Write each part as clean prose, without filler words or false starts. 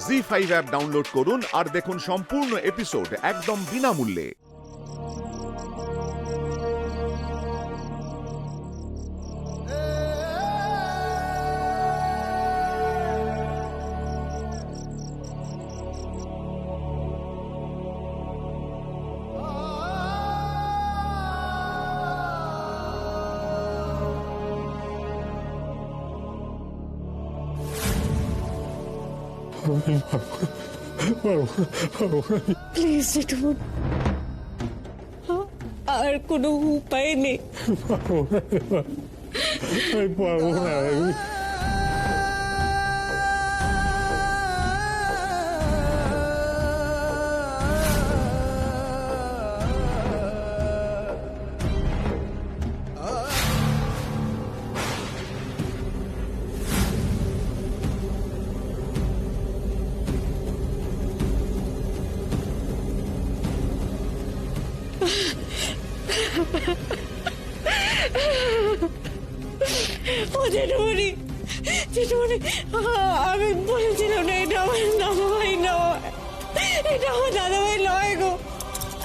ZEE5 app download করুন আর দেখুন সম্পূর্ণ এপিসোড একদম বিনামূল্যে। প্লিজ জেঠুমন, আর কোনো উপায় নেই। ও জেঠুমনি, জেঠুমনি, আমি বলেছিলাম না এটা আমার দাদাভাই নয়, এটা আমার দাদাভাই নয় গো।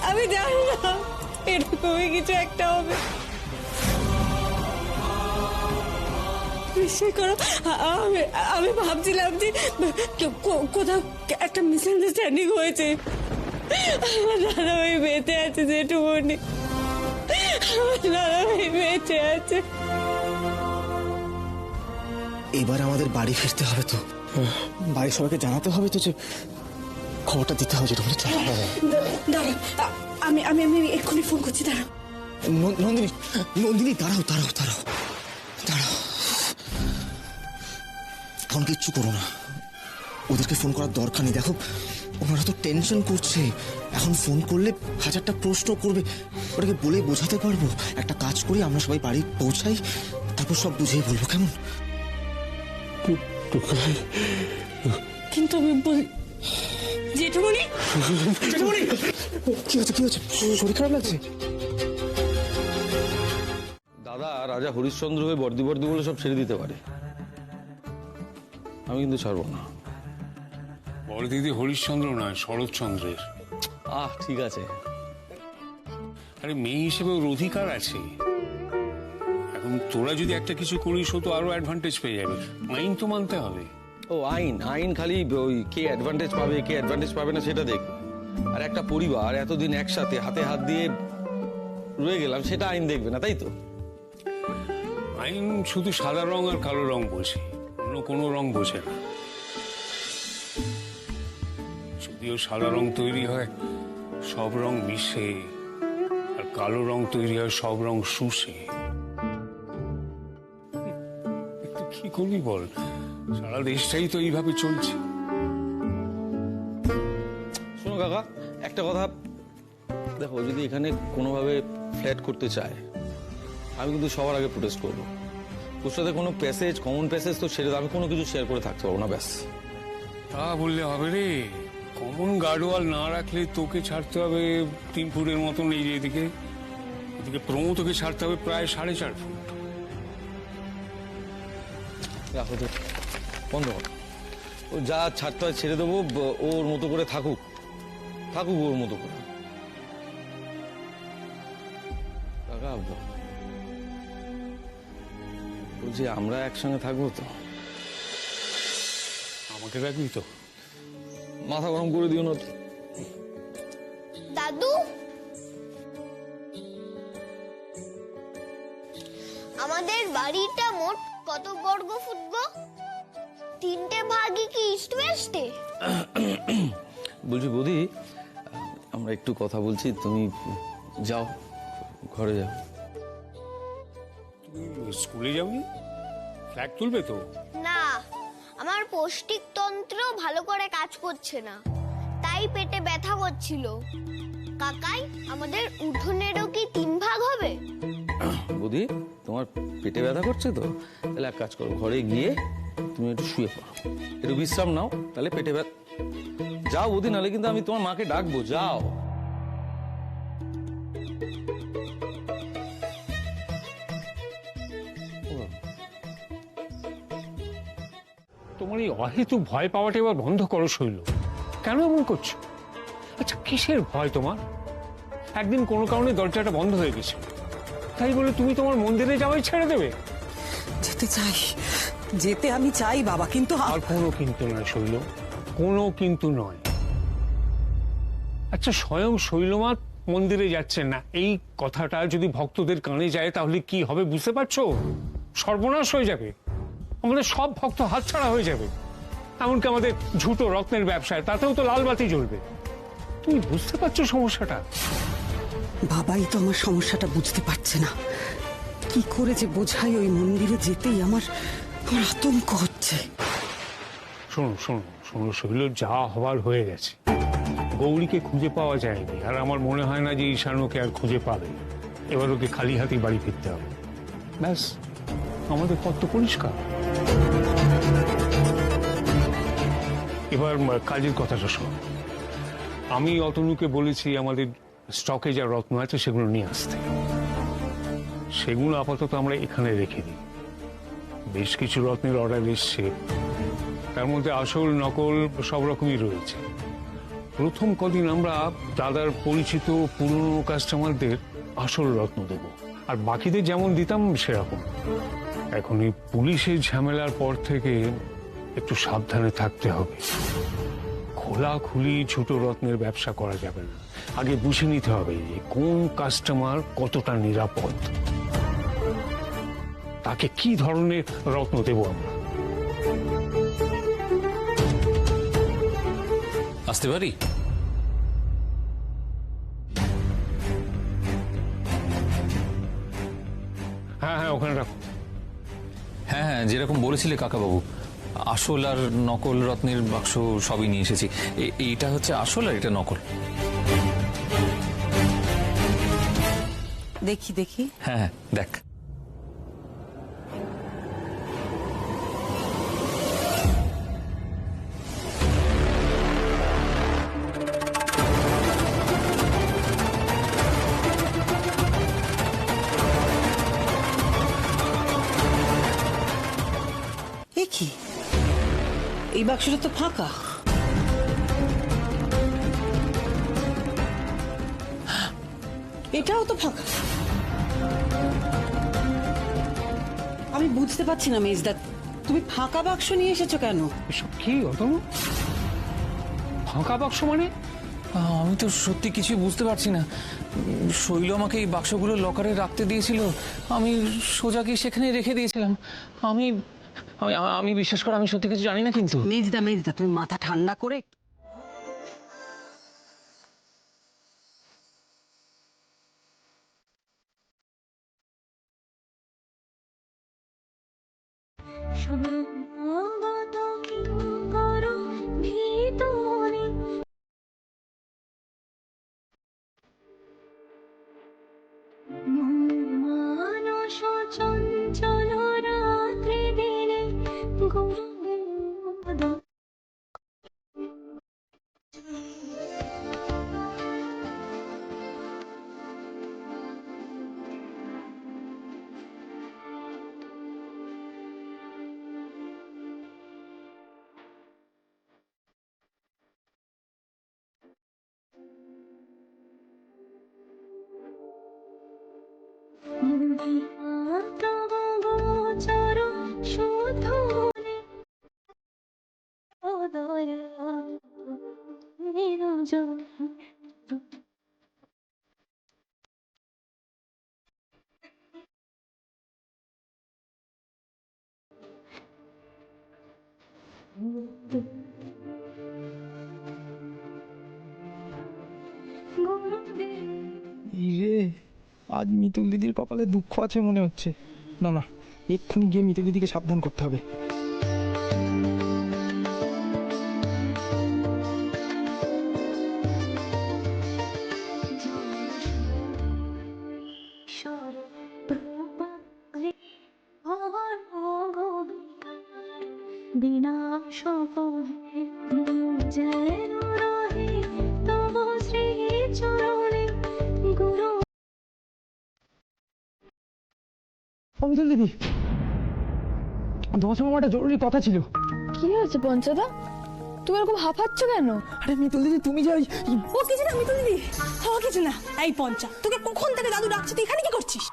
আমি জানি না এরকমই কিছু একটা হবে। বিশ্বাস করো, আমি ভাবছিলাম যে কোথাও একটা মিসআন্ডারস্ট্যান্ডিং হয়েছে। আমার দাদাভাই বেঁচে আছে জেঠুমনি, আমার দাদাভাই বেঁচে আছে। এবার আমাদের বাড়ি ফিরতে হবে তো, বাড়ির সবাইকে জানাতে হবে তো যে খবরটা দিতে হবে। যেটা দাঁড়াও, আমি আমি আমি এক্ষুনি ফোন করছি, দাঁড়াও। নন্দিনী, নন্দিনী দাঁড়াও দাঁড়াও দাঁড়াও দাঁড়াও, এখন কিচ্ছু করো না, ওদেরকে ফোন করার দরকার নেই। দেখো ওনারা তো টেনশন করছে, এখন ফোন করলে হাজারটা প্রশ্ন করবে, ওটাকে বলে বোঝাতে পারবো। একটা কাজ করি, আমরা সবাই বাড়ি পৌঁছাই, তারপর সব বুঝিয়ে বলবো, কেমন? কিন্তু আমি বল জেঠুমনি, জেঠুমনি, কি হচ্ছে, কি হচ্ছে? শরীর খারাপ লাগছে? দাদা রাজা হরিশ্চন্দ্র হয়ে বর্দি বর্দি বলে সব ছেড়ে দিতে পারে, আমি কিন্তু ছাড়বো না। বড়দিদি হরিশ্চন্দ্র নয়, শরৎচন্দ্রের। ঠিক আছে। আরে মেয়ে হিসেবে ওর অধিকার আছে। এখন তোরা যদি একটা কিছু করিস ও তো আরো অ্যাডভান্টেজ পেয়ে যাবে, আইন তো মানতে হবে। ও আইন আইন খালি ওই কে অ্যাডভান্টেজ পাবে কে অ্যাডভান্টেজ পাবে না সেটা দেখ। আর একটা পরিবার এতদিন একসাথে হাতে হাত দিয়ে রয়ে গেলাম, সেটা আইন দেখবে না, তাই তো? আইন শুধু সাদা রং আর কালো রং বোঝে, অন্য কোনো রং বোঝে না। যদিও সাদা রং তৈরি হয় সব রং মিশে, আর কালো রং তৈরি হয় সব রং শুষে। একটু কি করবি বল, সারা দেশটাই তো এইভাবে চলছে। শোনো কাকা, একটা কথা দেখো, যদি এখানে কোনোভাবে ফ্ল্যাট করতে চায়, আমি কিন্তু সবার আগে প্রোটেস্ট করবো। ওর সাথে কোনো প্যাসেজ, কমন প্যাসেজ তো ছেড়ে আমি কোনো কিছু শেয়ার করে থাকতে পারবো না, ব্যাস। তা বললে হবে রে, কমন গার্ডওয়াল না রাখলে তোকে ছাড়তে হবে 3 ফুটের মতন এই যে এদিকে, এদিকে প্রমোদকে ছাড়তে হবে প্রায় 4.5 ফুট। রাখো তো, বন্ধ কর। ও যা ছাড়তে হয় ছেড়ে দেবো, ওর মতো করে থাকুক, থাকুক ওর মতো করে। কাকা বলছি আমরা একসঙ্গে থাকবো তো? আমাকে রাখবি তো? মাথা গরম করে দিও না। দাদু, আমাদের বাড়িটা মোট কত বর্গ ফুট গো? 3টে ভাগই কি ইস্ট ওয়েস্টে? বলছি বৌদি, আমরা একটু কথা বলছি, তুমি যাও, ঘরে যাও। তুই স্কুলে যাবি? ফ্ল্যাগ তুলবে তো? না, আমার পৌষ্টিকতন্ত্র ভালো করে কাজ করছে না, তাই পেটে ব্যথা করছিল। কাকাই, আমাদের উঠোনেরও কি 3 ভাগ হবে? বৌদি তোমার পেটে ব্যথা করছে তো, তাহলে এক কাজ করো, ঘরে গিয়ে তুমি একটু শুয়ে পড়ো, একটু বিশ্রাম নাও, তাহলে পেটে ব্যথা। যাও বৌদি, নাহলে কিন্তু আমি তোমার মাকে ডাকবো, যাও। তোমার এই অহেতু ভয় পাওয়াটা এবার বন্ধ করো শৈল। কেন এমন করছো? আচ্ছা কিসের ভয় তোমার? একদিন কোনো কারণে দরজাটা বন্ধ হয়ে গেছে, তাই বলে তুমি তোমার মন্দিরে যাওয়াই ছেড়ে দেবে? যেতে চাই, যেতে আমি চাই বাবা, কিন্তু আর কোনো কিন্তু নয় শৈল, কোনো কিন্তু নয়। আচ্ছা স্বয়ং শৈলমা মন্দিরে যাচ্ছেন না, এই কথাটা যদি ভক্তদের কানে যায় তাহলে কি হবে বুঝতে পারছো? সর্বনাশ হয়ে যাবে, আমাদের সব ভক্ত হাতছাড়া হয়ে যাবে। এমনকি আমাদের ঝুটো রত্নের ব্যবসায় তাতেও তো লাল বাতি জ্বলবে। তুমি বুঝতে পারছো সমস্যাটা? বাবাই তো আমার সমস্যাটা বুঝতে পারছে না। কি করে যে বোঝাই, ওই মন্দিরে যেতেই আমার আতঙ্ক হচ্ছে। শোনো শোনো শোনো শৈল, যা হবার হয়ে গেছে। গৌরীকে খুঁজে পাওয়া যায়নি, আর আমার মনে হয় না যে ঈশানকে আর খুঁজে পাবে। এবার ওকে খালি হাতেই বাড়ি ফিরতে হবে, ব্যাস আমাদের পথ তো পরিষ্কার। এবার কাজের কথাটা শোনো। আমি অতনুকে বলেছি আমাদের স্টকে যা রত্ন আছে সেগুলো নিয়ে আসতে। সেগুলো আপাতত আমরা এখানে রেখে দিই। বেশ কিছু রত্নের অর্ডার এসছে, তার মধ্যে আসল নকল সব রকমই রয়েছে। প্রথম কদিন আমরা দাদার পরিচিত পুরনো কাস্টমারদের আসল রত্ন দেব, আর বাকিদের যেমন দিতাম সেরকম। এখন এই পুলিশের ঝামেলার পর থেকে একটু সাবধানে থাকতে হবে। খোলাখুলি ছোট রত্নের ব্যবসা করা যাবে না। আগে বুঝে নিতে হবে যে কোন কাস্টমার কতটা নিরাপদ, তাকে কি ধরনের রত্ন দেব আমরা। আসতে পারি? হ্যাঁ হ্যাঁ, ওখানে রাখো। হ্যাঁ হ্যাঁ, যেরকম বলেছিলে কাকাবাবু, আসল আর নকল রত্নের বাক্স সবই নিয়ে এসেছি। এইটা হচ্ছে আসল আর এটা নকল। দেখি দেখি। হ্যাঁ হ্যাঁ, দেখ। এ কি, এই বাক্সটা তো ফাঁকা। এটাও তো ফাঁকা। আমি বুঝতে পারছি না মেজদা, তুমি ফাঁকা বাক্স নিয়ে এসেছো কেন? এসব কি অতনু? ফাঁকা বাক্স মানে? আমি তো সত্যি কিছুই বুঝতে পারছি না। শৈল আমাকে এই বাক্সগুলো লকারে রাখতে দিয়েছিল, আমি সোজা গিয়ে সেখানে রেখে দিয়েছিলাম। আমি আমি বিশ্বাস করো, আমি সত্যি কিছু জানি না। কিন্তু মেজদা মেজদা, তুমি মাথা ঠান্ডা করে চঞ্চল রাত্রি দিনে রে, আজ মিতুল দিদির কপালে দুঃখ আছে মনে হচ্ছে। না না, এক্ষুনি গিয়ে মিতুল দিদিকে সাবধান করতে হবে। বিনা যেন রহে তব শ্রী চরণে গুরু। মিতুল দিদি, তোমার সঙ্গে আমার একটা জরুরি কথা ছিল। কি কি হয়েছে পঞ্চাদা? তুমি এরকম হাঁপাচ্ছ কেন? আরে মিতুল দিদি তুমি যে ও কিছু না মিতুল দিদি, ও কিছু না। এই পঞ্চা, তোকে কখন থেকে দাদু ডাকছে, তুই এখানে কি করছিস?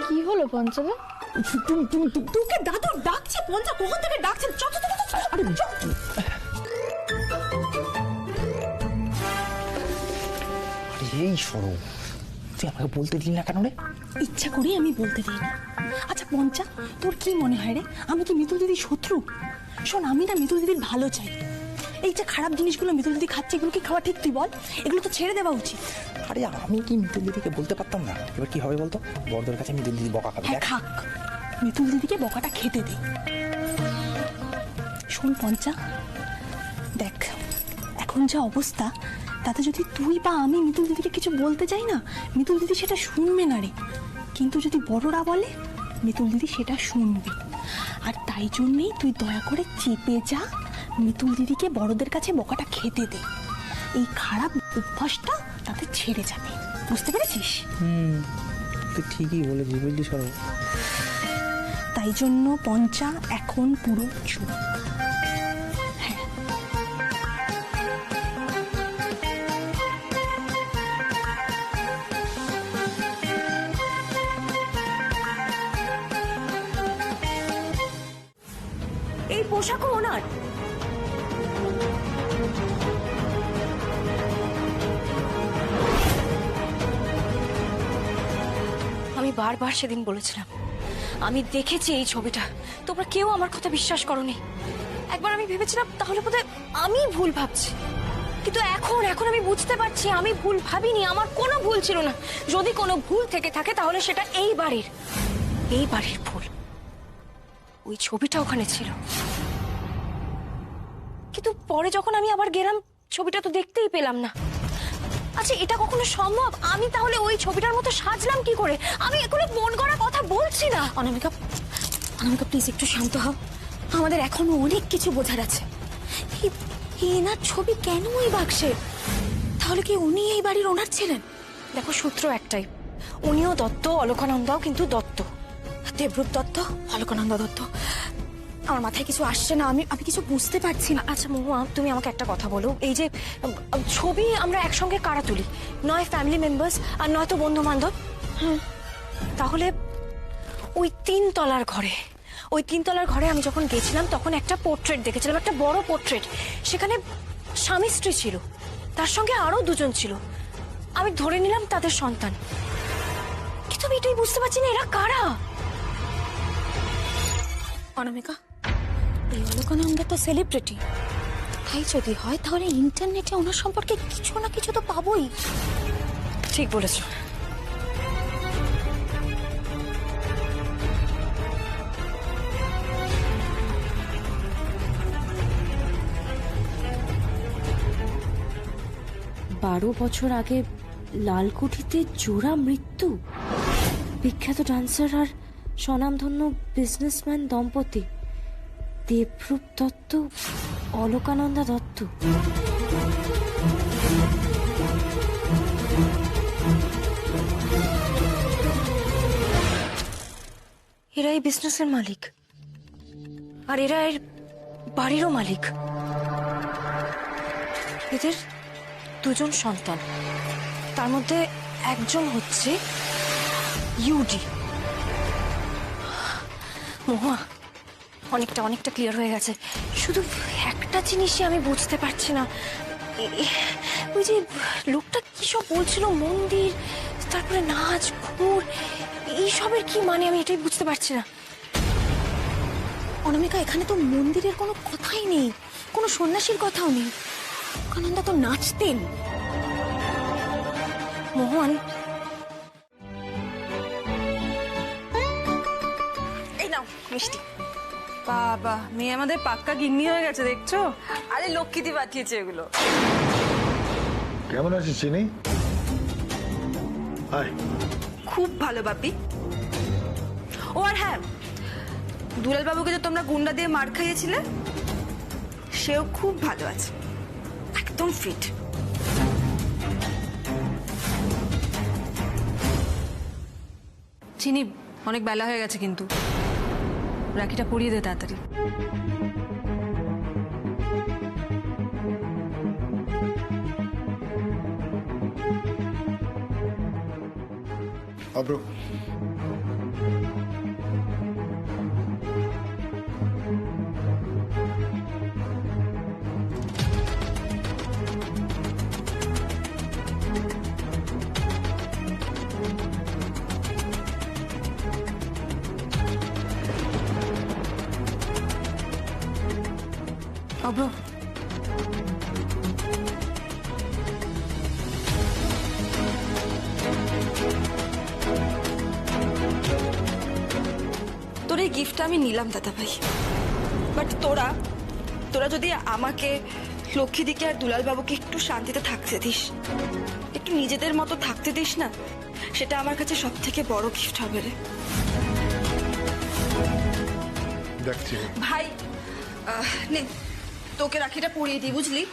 কি হলো পঞ্চাদা? তোকে দাদু ডাকছে পঞ্চা, কখন থেকে ডাকছে? চল চল চল, আরে চল। এই সরো, তুই আমাকে বলতে দিলি না কেন রে? ইচ্ছা করি আমি বলতে দিই না। আচ্ছা পঞ্চা, তোর কি মনে হয় রে, আমি কি মিতুল দিদির শত্রু? শোন, আমি না মিতুল দিদির ভালো চাই। এই যে খারাপ জিনিসগুলো মিতুল দিদি খাচ্ছে, এগুলো কি খাওয়া ঠিক তুই বল? এগুলো তো ছেড়ে দেওয়া উচিত। আরে আমি কি মিতুল দিদিকে বলতে পারতাম না? এবার কি হবে বলতো, বড়দের কাছে মিতুল দিদি বকা খাবে। হ্যাঁ খাক, মিতুল দিদিকে বকাটা খেতে দে। শোন পঞ্চা, দেখ এখন যা অবস্থা, তাতে যদি তুই বা আমি মিতুল দিদিকে কিছু বলতে যাই না, মিতুল দিদি সেটা শুনবে না রে। কিন্তু যদি বড়রা বলে, মিতুল দিদি সেটা শুনবে। আর তাই জন্যেই তুই দয়া করে চেপে যা, মিতুল দিদিকে বড়দের কাছে বকাটা খেতে দে। এই খারাপ অভ্যাসটা তাতে ছেড়ে যাবে, বুঝতে পেরেছিস? তুই ঠিকই বলেছিস, বুঝলি সরো। তাই জন্য পঞ্চা এখন পুরো চুপ। হ্যাঁ, এই পোশাকও ওনার? আমি বারবার সেদিন বলেছিলাম, আমি দেখেছি এই ছবিটা, তোমরা কেউ আমার কথা বিশ্বাস করোনি। একবার আমি ভেবেছিলাম তাহলে বোধহয় আমি ভুল ভাবছি, কিন্তু এখন আমি বুঝতে পারছি আমি ভুল ভাবিনি, আমার কোনো ভুল ছিল না। যদি কোনো ভুল থেকে থাকে তাহলে সেটা এই বাড়ির ভুল। ওই ছবিটা ওখানে ছিল, কিন্তু পরে যখন আমি আবার গেলাম ছবিটা তো দেখতেই পেলাম না। আচ্ছা এটা কখনো সম্ভব? আমি তাহলে ওই ছবিটার মতো সাজলাম কি করে? আমি এগুলো মন করা কথা বলছি না। অনামিকা প্লিজ একটু শান্ত হও, আমাদের এখনো অনেক কিছু বোঝার আছে। এনার ছবি কেন ওই বাক্সে? তাহলে কি উনি এই বাড়ির ওনার ছিলেন? দেখো সূত্র একটাই, উনিও দত্ত, অলকানন্দাও কিন্তু দত্ত। দেবরূপ দত্ত, অলকানন্দা দত্ত। আমার মাথায় কিছু আসছে না, আমি কিছু বুঝতে পারছি না। আচ্ছা মহুয়া, তুমি আমাকে একটা কথা বলো, এই যে ছবি আমরা একসঙ্গে কারা তুলি? নয় ফ্যামিলি মেম্বার্স, আর নয়তো বন্ধু বান্ধব। তাহলে ওই তিনতলার ঘরে আমি যখন গেছিলাম তখন একটা পোর্ট্রেট দেখেছিলাম, একটা বড় পোর্ট্রেট। সেখানে স্বামী স্ত্রী ছিল, তার সঙ্গে আরো দুজন ছিল। আমি ধরে নিলাম তাদের সন্তান, কিন্তু আমি এটাই বুঝতে পারছি না এরা কারা। অনামিকা, এই অলকানন্দা তো সেলিব্রিটি, তাই যদি হয় তাহলে ইন্টারনেটে ওনার সম্পর্কে কিছু না কিছু তো পাবোই। ঠিক বলেছ। বারো বছর আগে লালকুঠিতে জোড়া মৃত্যু, বিখ্যাত ডান্সার আর স্বনামধন্য বিজনেসম্যান দম্পতি দেবরূপ দত্ত, অলকানন্দা দত্ত। এরা এই বিজনেসের মালিক, আর এরা এর বাড়িরও মালিক। এদের দুজন সন্তান, তার মধ্যে একজন হচ্ছে ইউডি। মহুয়া, অনেকটা ক্লিয়ার হয়ে গেছে। শুধু একটা জিনিসই আমি বুঝতে পারছি না, ওই যে লোকটা কি সব বলছিল, মন্দির, তারপরে নাচ, ঘুর, এইসবের কি মানে আমি এটাই বুঝতে পারছি না। অনামিকা, এখানে তো মন্দিরের কোনো কথাই নেই, কোনো সন্ন্যাসীর কথাও নেই। অলকানন্দা তো নাচতেন। মোহন, এই নাও মিষ্টি। বাবা, মেয়ে আমাদের পাক্কা গিন্নি হয়ে গেছে দেখছো? আরে লক্ষ্মীদি পাঠিয়েছে এগুলো। কেমন আছিস চিনি? খুব ভালো বাপি। ও আর হ্যাঁ, দুলাল বাবুকে যে তোমরা গুন্ডা দিয়ে মার খাইয়েছিলে, সেও খুব ভালো আছে, একদম ফিট। চিনি, অনেক বেলা হয়ে গেছে কিন্তু রাখিটা পরিয়ে দে তাড়াতাড়ি। অব্র, অব্র, তোর এই গিফটটা আমি নিলাম দাদা ভাই, বাট তোরা যদি আমাকে, লক্ষ্মীদিকে আর দুলাল বাবুকে একটু শান্তিতে থাকতে দিস, একটু নিজেদের মতো থাকতে দিস না, সেটা আমার কাছে সব থেকে বড় গিফট হবে রে দেখছি। ভাই। নে তোকে রাখিটা পরিয়ে দিই, বুঝলি?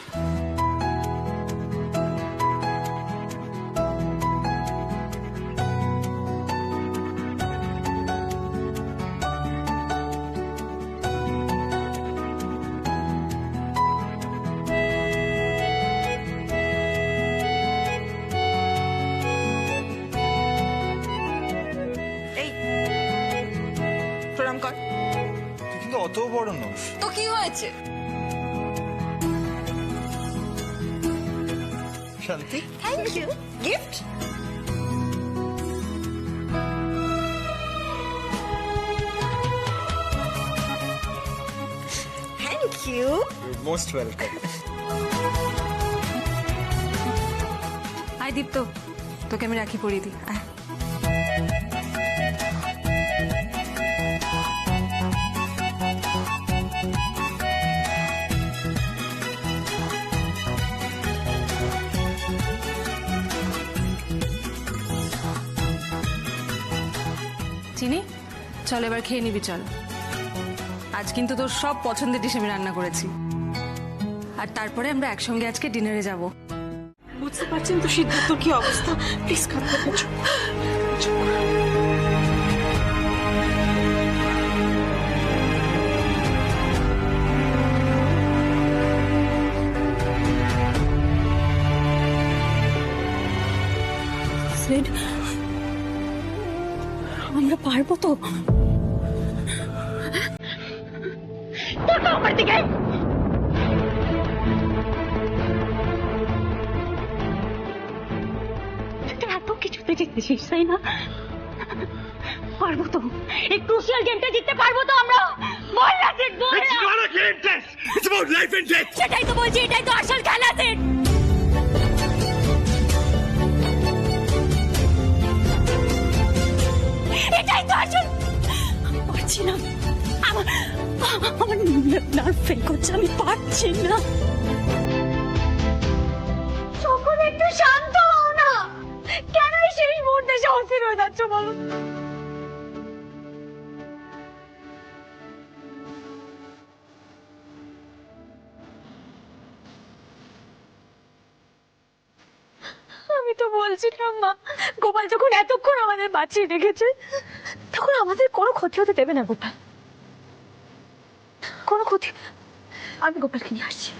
এই প্রণাম কর। কিন্তু অত বড় নস। তো কি হয়েছে? Shanti, thank you. Gift? Thank you. Most welcome. আয় দীপ্ত, তোকে আমি রাখি পরিয়ে দিই। আয়। চিনি, চল এবার খেয়ে নিবি চল। আজ কিন্তু তোর সব পছন্দের ডিশ আমি রান্না করেছি, আর তারপরে আমরা একসঙ্গে আজকে ডিনারে যাব। বুঝতে পারছেন তো সিদ্ধার্থর কি অবস্থা? প্লিজ খারাপ আমরা পারবো তো? আমার দিকে এত কিছুতে জিততেছিস, তাই না? পারবো তো, এই ক্রুশিয়াল গেমটা জিততে পারবো তো আমরা? বল না সিড, বল না। It's not a game test. It's about life and death. সেটাই তো বলছি, এটাই তো আসল খেলা সিড। এটাই তো আসল। আমি পারছি না, আমার নার্ভ ফেল করছে, আমি পারছি না। সকলে একটু শান্ত হও না, কেন এই শেষ মুহূর্তে অস্থির হয়ে যাচ্ছ বলো? আমি তো বলছিলাম মা, গোপাল যখন এতক্ষণ আমাদের বাঁচিয়ে রেখেছে, তখন আমাদের কোনো ক্ষতি হতে দেবে না গোপাল, কোনো ক্ষতি। আমি গোপালকে নিয়ে আসছি।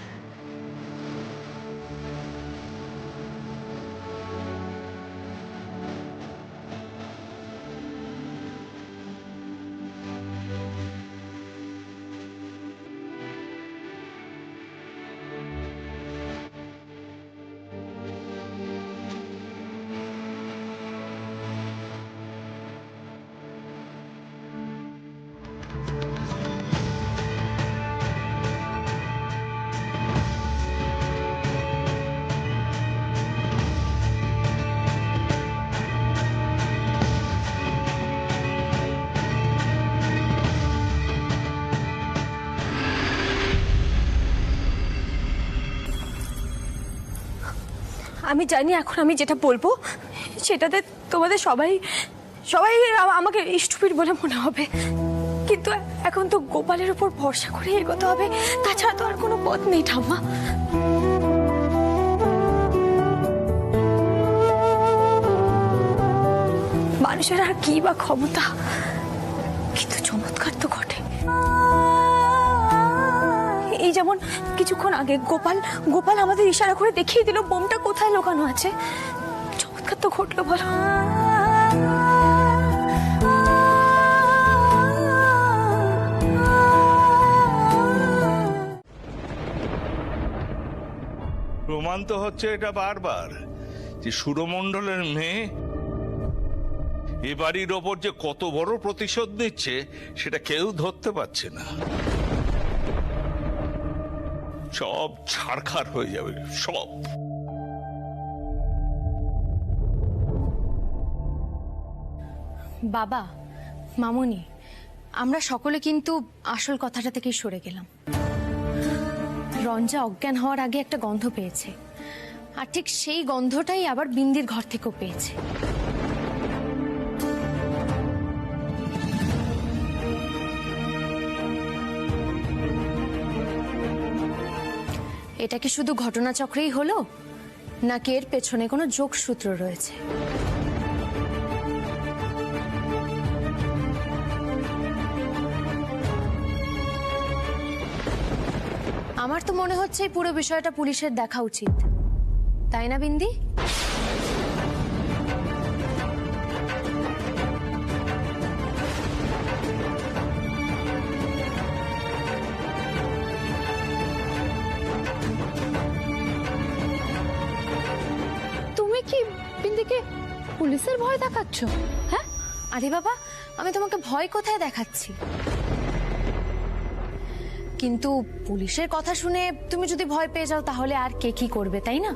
আমি জানি এখন আমি যেটা বলবো সেটাতে তোমাদের সবাই আমাকে স্টুপিড বলে মনে হবে, কিন্তু এখন তো গোপালের উপর ভরসা করে এগোতে হবে, তাছাড়া তো আর কোনো পথ নেই ঠাম্মা। মানুষের আর কি বা ক্ষমতা, কিন্তু চমৎকার তো ঘটে। এই যেমন কিছুক্ষণ আগে গোপাল আমাদের ইশারা করে দেখিয়ে দিল বোমটা কোথায় লুকানো আছে। চমৎকার তো ঘটলো বলো। প্রমাণ তো হচ্ছে এটা বারবার যে সুরমণ্ডলের মেয়ে এ বাড়ির ওপর যে কত বড় প্রতিশোধ নিচ্ছে সেটা কেউ ধরতে পারছে না। সব ছাড়খাড় হয়ে যাবে, সব। বাবা, মামুনি, আমরা সকলে কিন্তু আসল কথাটা থেকেই সরে গেলাম। রঞ্জা অজ্ঞান হওয়ার আগে একটা গন্ধ পেয়েছে, আর ঠিক সেই গন্ধটাই আবার বিন্দির ঘর থেকেও পেয়েছে। এটা কি শুধু ঘটনাচক্রেই হলো, নাকি এর পেছনে কোনো যোগসূত্র রয়েছে? আমার তো মনে হচ্ছে এই পুরো বিষয়টা পুলিশের দেখা উচিত, তাই না বিন্দি? তুমি কি বিন্দিকে পুলিশের ভয় দেখাচ্ছ? হ্যাঁ? আরে বাবা, আমি তোমাকে ভয় কোথায় দেখাচ্ছি? কিন্তু পুলিশের কথা শুনে তুমি যদি ভয় পেয়ে যাও তাহলে আর কে কি করবে, তাই না?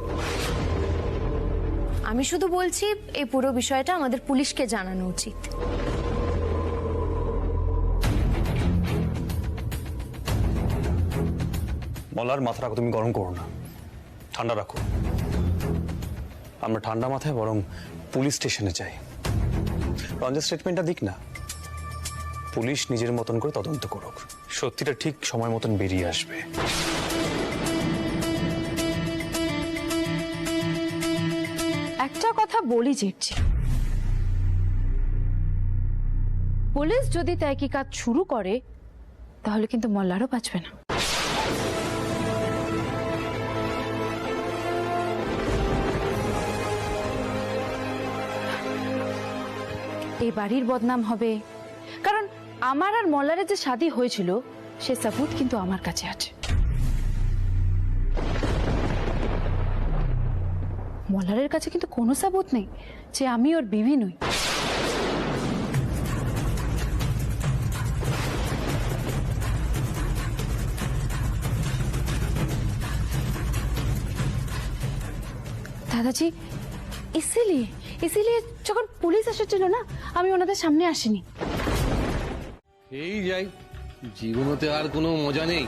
আমি শুধু বলছি এই পুরো বিষয়টা আমাদের পুলিশকে জানানো উচিত। মলার মাথাটা তুমি গরম করো না, ঠান্ডা রাখো। আমরা ঠান্ডা মাথায় বরং পুলিশ স্টেশনে যাই। রঞ্জার স্টেটমেন্টটা দিক না, পুলিশ নিজের মতন করে তদন্ত করুক, সত্যিটা ঠিক সময় মতন বেরিয়ে আসবে। একটা কথা বলি জেঠি, পুলিশ যদি তহকিকাত শুরু করে তাহলে কিন্তু মল্লারও বাঁচবে না। এই বাড়ির বদনাম হবে, কারণ আমার আর মল্লারের যে শাদী হয়েছিল সে সাবুত কিন্তু আমার কাছে আছে। মল্লারের কাছে কিন্তু কোনো সাবুত নেই যে আমি ওর বিবি নই। দাদাজি, ইসিলিয়ে যখন পুলিশ এসেছিল না, আমি ওনাদের সামনে আসিনি। এই যাই, জীবনতে আর কোনো মজা নেই।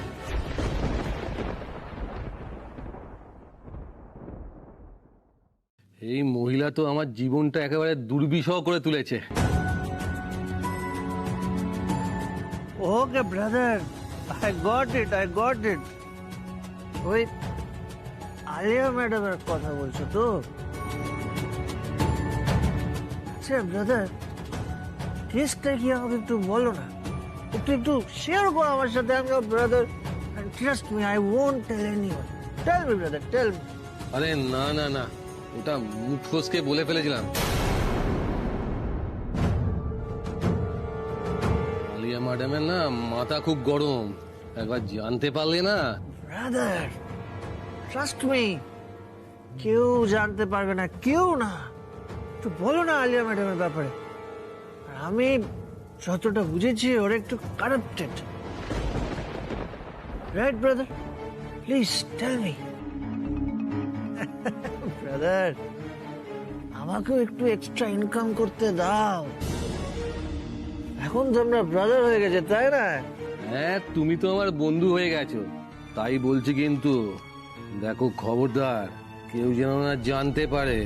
এই মহিলা তো আমার জীবনটা একেবারে দুর্বিষহ করে তুলেছে। ওকে ব্রাদার, আই গট ইট। ওই আলিয়া ম্যাডামের কথা বলছো তো? আচ্ছা ব্রাদার, কেসটা কি আমাকে একটু বলো না, একটু শেয়ার করো আমার সাথে। Brother, trust me, I won't tell anyone. Tell me brother, tell me. আরে না না না, ওটা মুখ ফসকে বলে ফেলেছিলাম। আলিয়া ম্যাডামের না মাথা খুব গরম, একবার জানতে পারলে না। ব্রাদার, ট্রাস্ট মি, কেউ জানতে পারবে না, কেউ না। একটু বলো না আলিয়া ম্যাডামের ব্যাপারে। আর আমি যতটা বুঝেছি ওরা একটু corrupted, right brother? Please tell me. Brother, আমাকেও একটু এক্সট্রা ইনকাম করতে দাও। এখন তো আমরা ব্রাদার হয়ে গেছে, তাই না? হ্যাঁ, তুমি তো আমার বন্ধু হয়ে গেছো, তাই বলছি। কিন্তু দেখো, খবরদার কেউ যেন না জানতে পারে।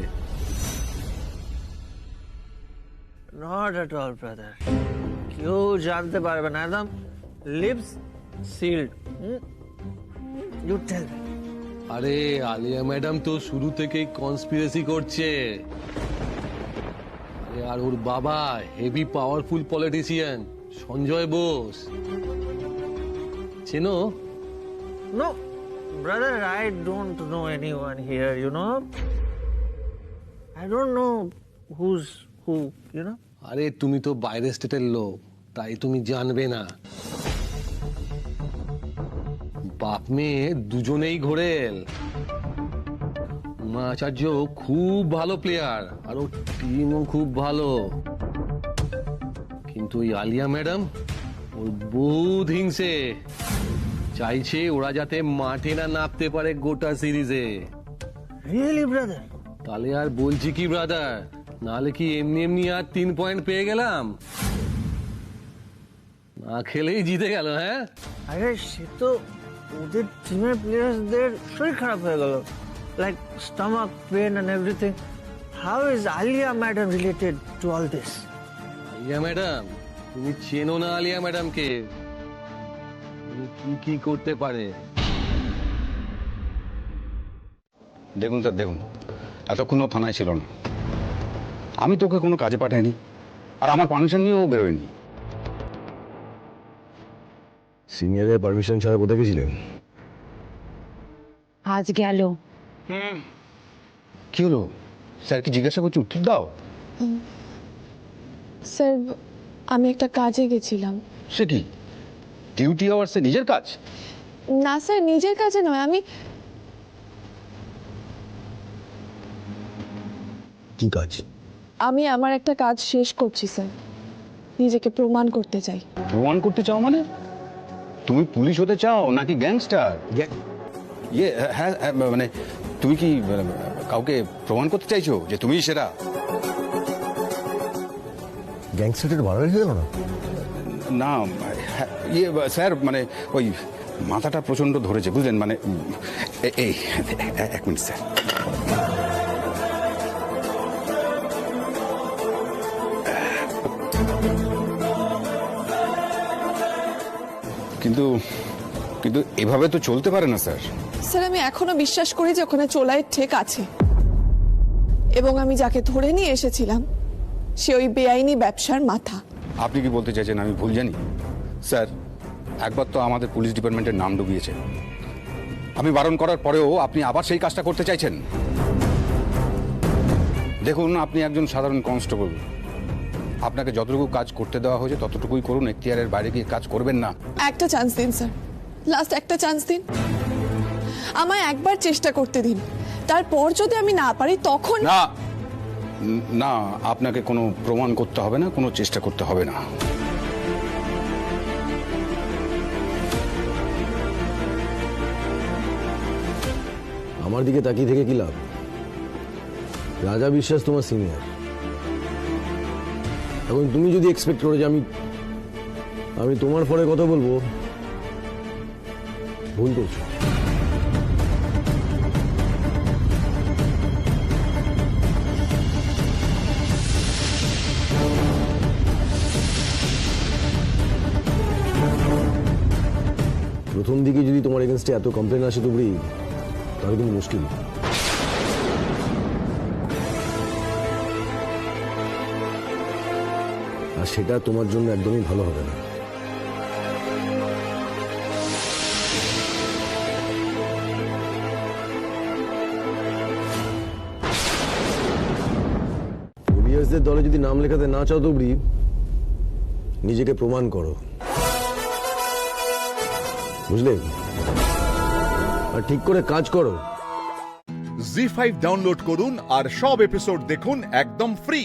নট এট অল ব্রাদার, কেউ জানতে পারবে না, একদম lips sealed. You tell me. আরে আলিয়া ম্যাডাম তো শুরু থেকেই কনস্পিরেসি করছে। আরে আর ওর বাবা heavy powerful politician Sanjay Bose, চেনো? No brother, I don't know anyone here, you know. I don't know who's who, you know. আরে তুমি তো বাইরের স্টেটের লোক, তাই তুমি জানবে না। বাপ মেয়ে দুজনেই ঘোরেল। আচার্য খুব ভালো প্লেয়ার আর ও টিমও খুব ভালো, কিন্তু ওই আলিয়া ম্যাডাম ওর বহুত হিংসে, চাইছে ওরা যাতে মাঠে না নামতে পারে গোটা সিরিজে। Really brother? তাহলে আর বলছি কি ব্রাদার, নাহলে কি এমনি এমনি আর 3 পয়েন্ট পেয়ে গেলাম? না খেলেই জিতে গেল। হ্যাঁ আরে সে তো ওদের টিমের প্লেয়ারদের শরীর খারাপ হয়ে গেল, like stomach pain and everything. How is Alia madam related to all this? Alia madam, তুমি চেনো না আলিয়া ম্যাডামকে? কি কি করতে পারে। দেখুন স্যার, দেখুন, এতক্ষণও থানায় ছিল না, আমি তোকে কোনো কাজে পাঠাইনি, আর আমার পারমিশন নিয়েও বেরোয়নি। সিনিয়রের পারমিশন ছাড়া কোথায় গেছিলেন? আজ গেল। কি হলো স্যার, কি জিজ্ঞাসা করছি, উত্তর দাও। স্যার, আমি একটা কাজে গেছিলাম। সে কি ডিউটি আওয়ার্সে নিজের কাজ? না স্যার, নিজের কাজে নয়, আমি কি কাজ? আমি আমার একটা কাজ শেষ করছি স্যার, নিজেকে প্রমাণ করতে চাই। প্রমাণ করতে চাও মানে? তুমি পুলিশ হতে চাও নাকি গ্যাংস্টার? ইয়ে হ্যাঁ, মানে তুমি কি কাউকে প্রমাণ করতে চাইছো যে তুমিই সেরা? গ্যাংস্টারের বাড়া হয়ে গেল না? না ইয়ে স্যার, মানে ওই মাথাটা প্রচন্ড ধরেছে বুঝলেন, মানে এই 1 মিনিট স্যার। কিন্তু কিন্তু এভাবে তো চলতে পারে না স্যার। স্যার, আমি এখনো বিশ্বাস করি যে ওখানে চোলাই ঠিক আছে, এবং আমি যাকে ধরে নিয়ে এসেছিলাম সে ওই বেআইনি ব্যবসার মাথা। আপনি কি বলতে চাইছেন আমি ভুল জানি? স্যার, একবার তো আমাদের পুলিশ ডিপার্টমেন্টের নাম ডুবিয়েছে, আমি বারণ করার পরেও আপনি আবার সেই কাজটা করতে চাইছেন। দেখুন, আপনি একজন সাধারণ কনস্টেবল, আপনাকে যতটুকু কাজ করতে দেওয়া হয়েছে ততটুকুই করুন, এখতিয়ারের বাইরে গিয়ে কাজ করবেন না। একটা চান্স দিন স্যার, লাস্ট একটা চান্স দিন, আমায় একবার চেষ্টা করতে দিন, তারপর যদি আমি না পারি তখন। না না, আপনাকে কোনো প্রমাণ করতে হবে না, কোনো চেষ্টা করতে হবে না। আমার দিকে তাকিয়ে থেকে কি লাভ? রাজা বিশ্বাস তোমার সিনিয়র, এখন তুমি যদি এক্সপেক্ট করো যে আমি তোমার পরে কথা বলবো, ভুল করছো। প্রথম দিকে যদি তোমার এগেনস্টে এত কমপ্লেন আসে তুবড়ি, তাহলে কিন্তু মুশকিল। আর সেটা তোমার জন্য একদমই ভালো হবে না। ওলিয়ার্সদের দলে যদি নাম লেখাতে না চাও তুবড়ি, নিজেকে প্রমাণ করো, বুঝলে? আর ঠিক করে কাজ করো। জি5 ডাউনলোড করুন আর সব এপিসোড দেখুন একদম ফ্রি।